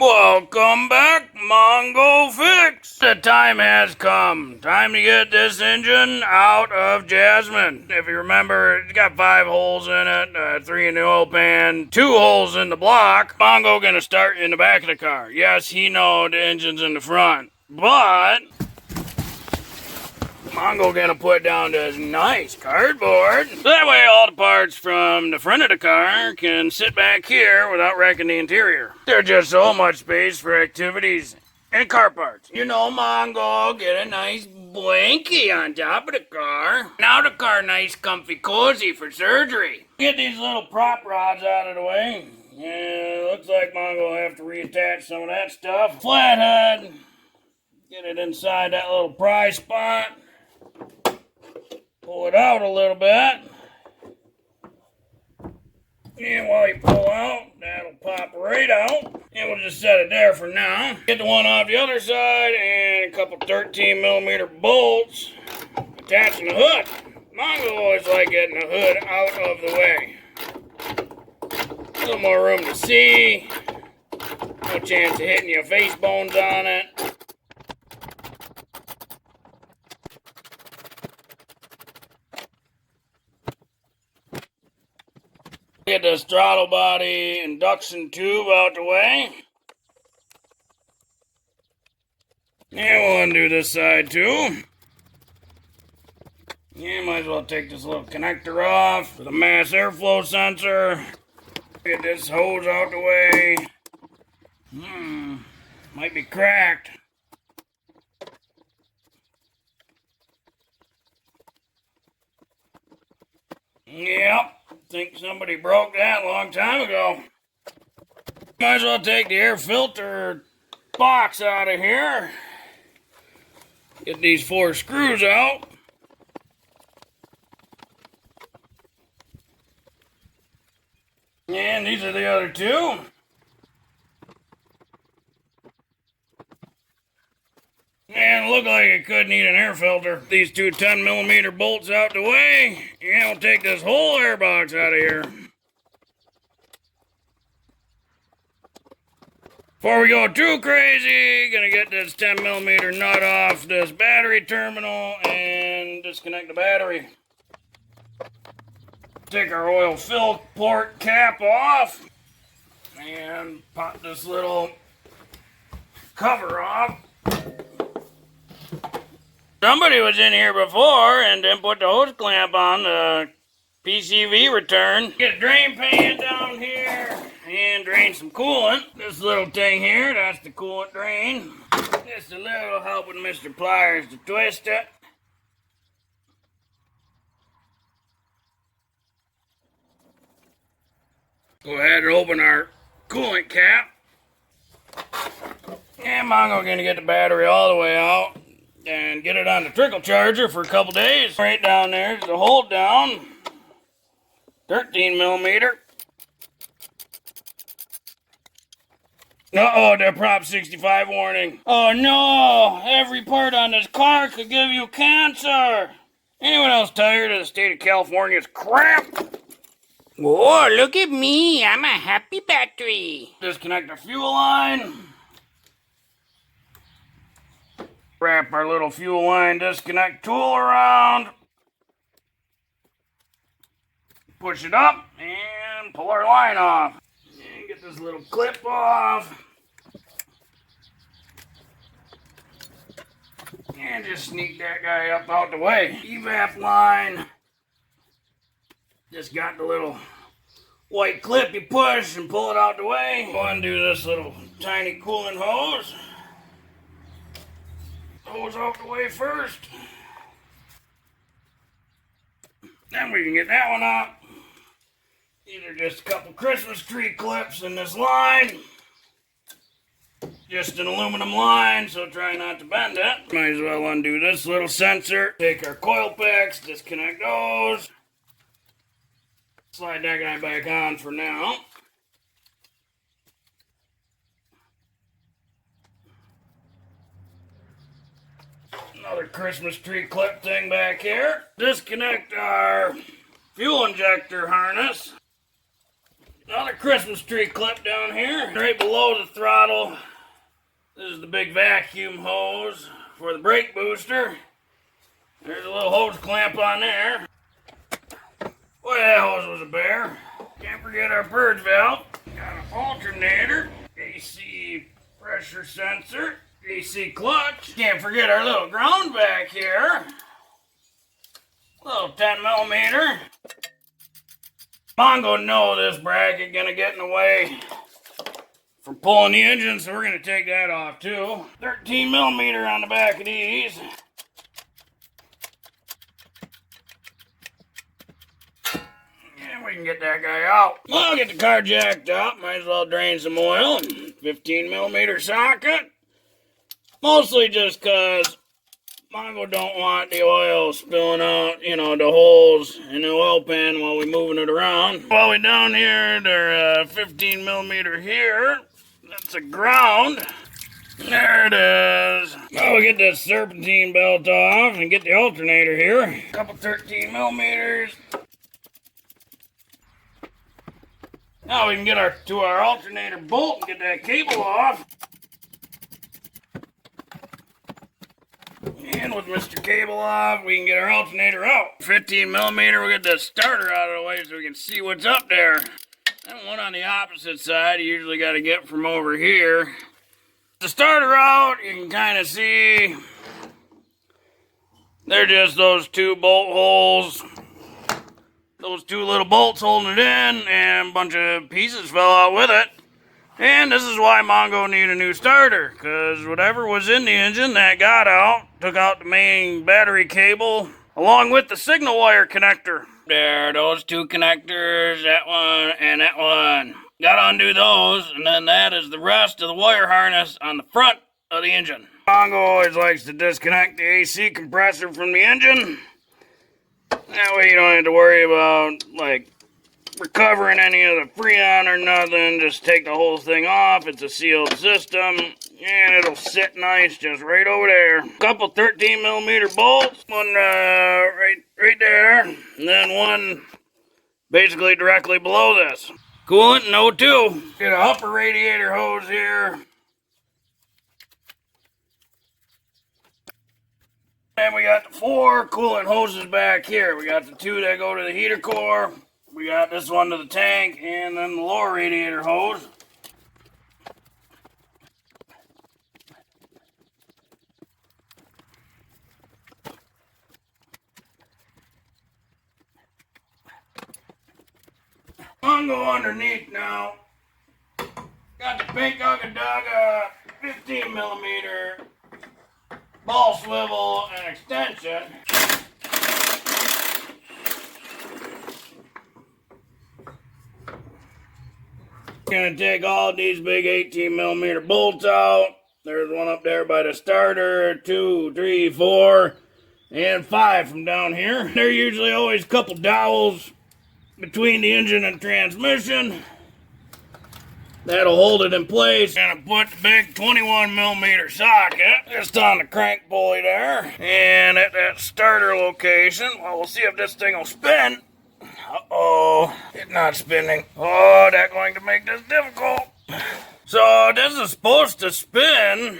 Welcome back, Mongo Fix! The time has come. Time to get this engine out of JASMIN. If you remember, it's got 5 holes in it, 3 in the oil pan, 2 holes in the block. Mongo gonna start in the back of the car. Yes, he know the engine's in the front, but Mongo gonna put down this nice cardboard. That way all the parts from the front of the car can sit back here without wrecking the interior. There's just so much space for activities and car parts. You know, Mongo, get a nice blankie on top of the car. Now the car nice, comfy, cozy for surgery. Get these little prop rods out of the way. Yeah, looks like Mongo will have to reattach some of that stuff. Flathead. Get it inside that little pry spot. Pull it out a little bit. And while you pull out, that'll pop right out. And we'll just set it there for now. Get the one off the other side and a couple 13mm bolts attaching the hood. Mongo always like getting the hood out of the way. A little more room to see. No chance of hitting your face bones on it. Get this throttle body induction tube out the way. And we'll undo this side too. Yeah, might as well take this little connector off for the mass airflow sensor. Get this hose out the way. Might be cracked. Yep. Think somebody broke that a long time ago. Might as well take the air filter box out of here. Get these 4 screws out. And these are the other 2. And look like it could need an air filter. These 2 10mm bolts out the way. And we'll take this whole air box out of here. Before we go too crazy, gonna get this 10mm nut off this battery terminal and disconnect the battery. Take our oil fill port cap off and pop this little cover off. Somebody was in here before and then put the hose clamp on the PCV return. Get a drain pan down here and drain some coolant. This little thing here, that's the coolant drain. Just a little help with Mr. Pliers to twist it. Go ahead and open our coolant cap. And Mongo gonna get the battery all the way out and get it on the trickle charger for a couple days. Right down there's the hold down. 13mm. Uh-oh, the Prop 65 warning. Oh no, every part on this car could give you cancer. Anyone else tired of the state of California's crap? Whoa, look at me, I'm a happy battery. Disconnect the fuel line. Wrap our little fuel line disconnect tool around. Push it up and pull our line off. And get this little clip off. And just sneak that guy up out the way. Evap line. Just got the little white clip you push and pull it out the way. Go undo this little tiny coolant hose. Hose out the way first. Then we can get that one out. Either just a couple Christmas tree clips in this line. Just an aluminum line, so try not to bend it. Might as well undo this little sensor. Take our coil packs, disconnect those. Slide that guy back on for now. Another Christmas tree clip thing back here. Disconnect our fuel injector harness. Another Christmas tree clip down here, right below the throttle. This is the big vacuum hose for the brake booster. There's a little hose clamp on there. Boy, that hose was a bear. Can't forget our purge valve. Got an alternator, AC pressure sensor, AC clutch. Can't forget our little ground back here. Little 10mm. Mongo know this bracket gonna get in the way from pulling the engine, so we're gonna take that off too. 13mm on the back of these. And we can get that guy out. Well, I'll get the car jacked up. Might as well drain some oil. 15mm socket. Mostly just cause Mongo don't want the oil spilling out, you know, the holes in the oil pan while we're moving it around. While we're down here, they're 15mm here. That's a ground. There it is. Now we get this serpentine belt off and get the alternator here. A couple 13mm. Now we can get to our alternator bolt and get that cable off. And with Mr. Cable off, we can get our alternator out. 15mm, we'll get the starter out of the way so we can see what's up there. And one on the opposite side, you usually got to get from over here. The starter out, you can kind of see they're just those two bolt holes. Those two little bolts holding it in, and a bunch of pieces fell out with it. And this is why Mongo need a new starter, because whatever was in the engine that got out, took out the main battery cable, along with the signal wire connector. There, those two connectors, that one and that one. Gotta undo those, and then that is the rest of the wire harness on the front of the engine. Mongo always likes to disconnect the AC compressor from the engine. That way you don't have to worry about, like, recovering any of the freon or nothing. Just take the whole thing off. It's a sealed system, and it'll sit nice just right over there. Couple 13mm bolts, one right there, and then one basically directly below this. Coolant and O2. Get an upper radiator hose here. And we got the 4 coolant hoses back here. We got the 2 that go to the heater core. We got this one to the tank, and then the lower radiator hose. Mongo underneath now. Got the pink Ugga 15mm ball swivel and extension. Gonna take all these big 18mm bolts out. There's one up there by the starter, 2, 3, 4, and 5 from down here. There are usually always a couple dowels between the engine and transmission. That'll hold it in place. Gonna put the big 21mm socket just on the crank pulley there. And at that starter location, well, we'll see if this thing will spin. Uh-oh, it's not spinning. Oh, that's going to make this difficult. So this is supposed to spin,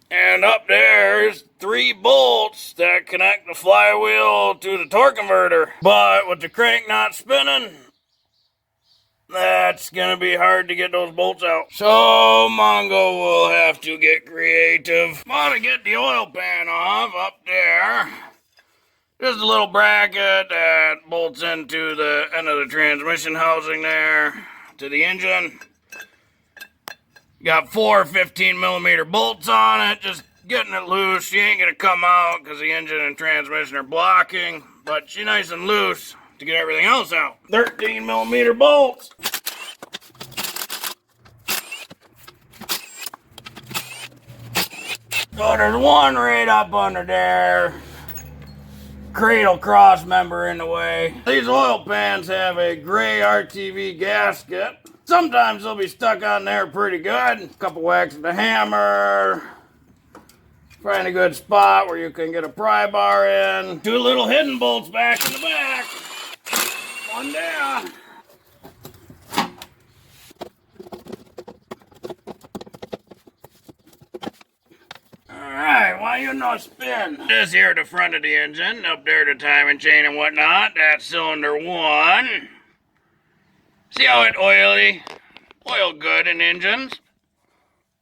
and up there's 3 bolts that connect the flywheel to the torque converter. But with the crank not spinning, that's gonna be hard to get those bolts out. So Mongo will have to get creative. Want to get the oil pan off up there. Just a little bracket that bolts into the end of the transmission housing there to the engine. Got 4 15mm bolts on it, just getting it loose. She ain't gonna come out because the engine and transmission are blocking, but she's nice and loose to get everything else out. 13mm bolts. So there's one right up under there. Cradle cross member in the way. These oil pans have a gray RTV gasket. Sometimes they'll be stuck on there pretty good. A couple whacks with a hammer. Find a good spot where you can get a pry bar in. 2 little hidden bolts back in the back. One down. Now you know spin. This here the front of the engine, up there the timing chain and whatnot. That's cylinder 1. See how it oily? Oil good in engines.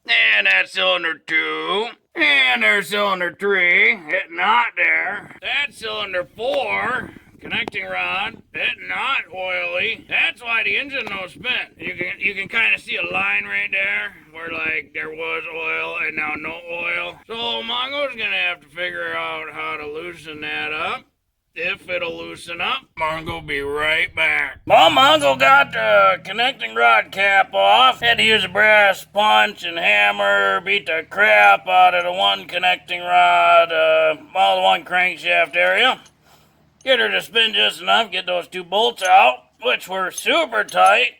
And that's cylinder 2. And there's cylinder 3. Hitting hot there. That's cylinder 4. Connecting rod. Hitting hot, oily. That's why the engine no spin. You can kind of see a line right there where like there was oil and now no oil. So Mongo's gonna have to figure out how to loosen that up. If it'll loosen up, Mongo be right back. Well, Mongo got the connecting rod cap off. Had to use a brass punch and hammer, beat the crap out of the one connecting rod, the one crankshaft area. Get her to spin just enough, get those 2 bolts out, which were super tight.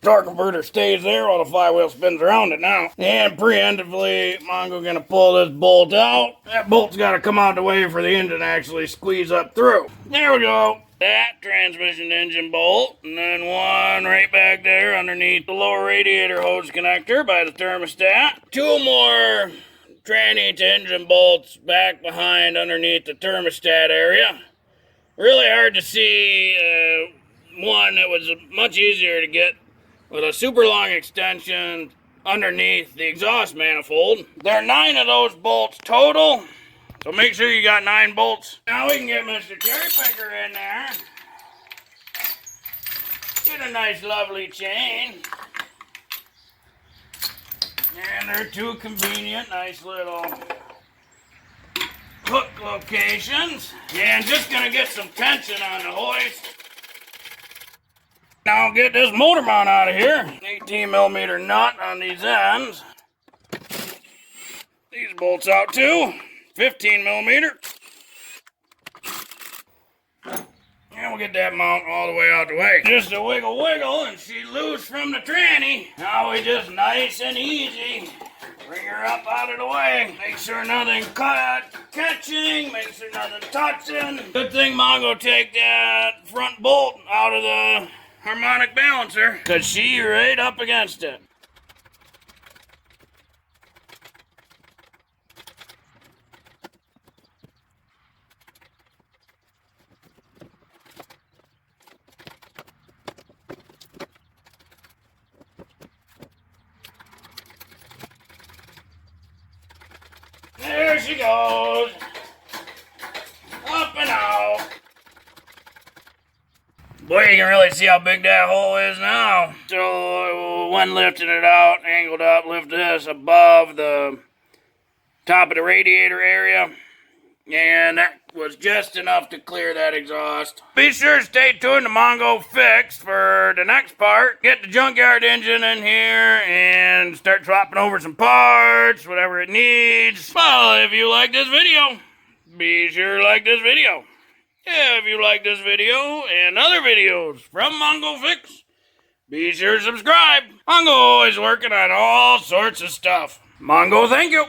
Torque converter stays there while the flywheel spins around it now. And preemptively, Mongo gonna pull this bolt out. That bolt's gotta come out the way for the engine to actually squeeze up through. There we go. That transmission engine bolt, and then one right back there underneath the lower radiator hose connector by the thermostat. 2 more tranny to engine bolts back behind underneath the thermostat area. Really hard to see one that was much easier to get with a super long extension underneath the exhaust manifold. There are 9 of those bolts total, so make sure you got 9 bolts. Now we can get Mr. Cherry Picker in there. Get a nice lovely chain. And they're 2 convenient, nice little hook locations. And just gonna get some tension on the hoist. Now get this motor mount out of here. 18mm nut on these ends. These bolts out too. 15mm. And we'll get that mount all the way out the way. Just a wiggle wiggle and she's loose from the tranny. Now we just nice and easy bring her up out of the way. Make sure nothing catching. Make sure nothing touching. Good thing Mongo take that front bolt out of the harmonic balancer, because she right up against it. There she goes. Up and out. Boy, you can really see how big that hole is now. So when lifting it out, angled up, lift this above the top of the radiator area. And that was just enough to clear that exhaust. Be sure to stay tuned to Mongo Fix for the next part. Get the junkyard engine in here and start swapping over some parts, whatever it needs. Well, if you like this video, be sure to like this video. If you like this video and other videos from Mongo Fix, be sure to subscribe. Mongo always working on all sorts of stuff. Mongo, thank you.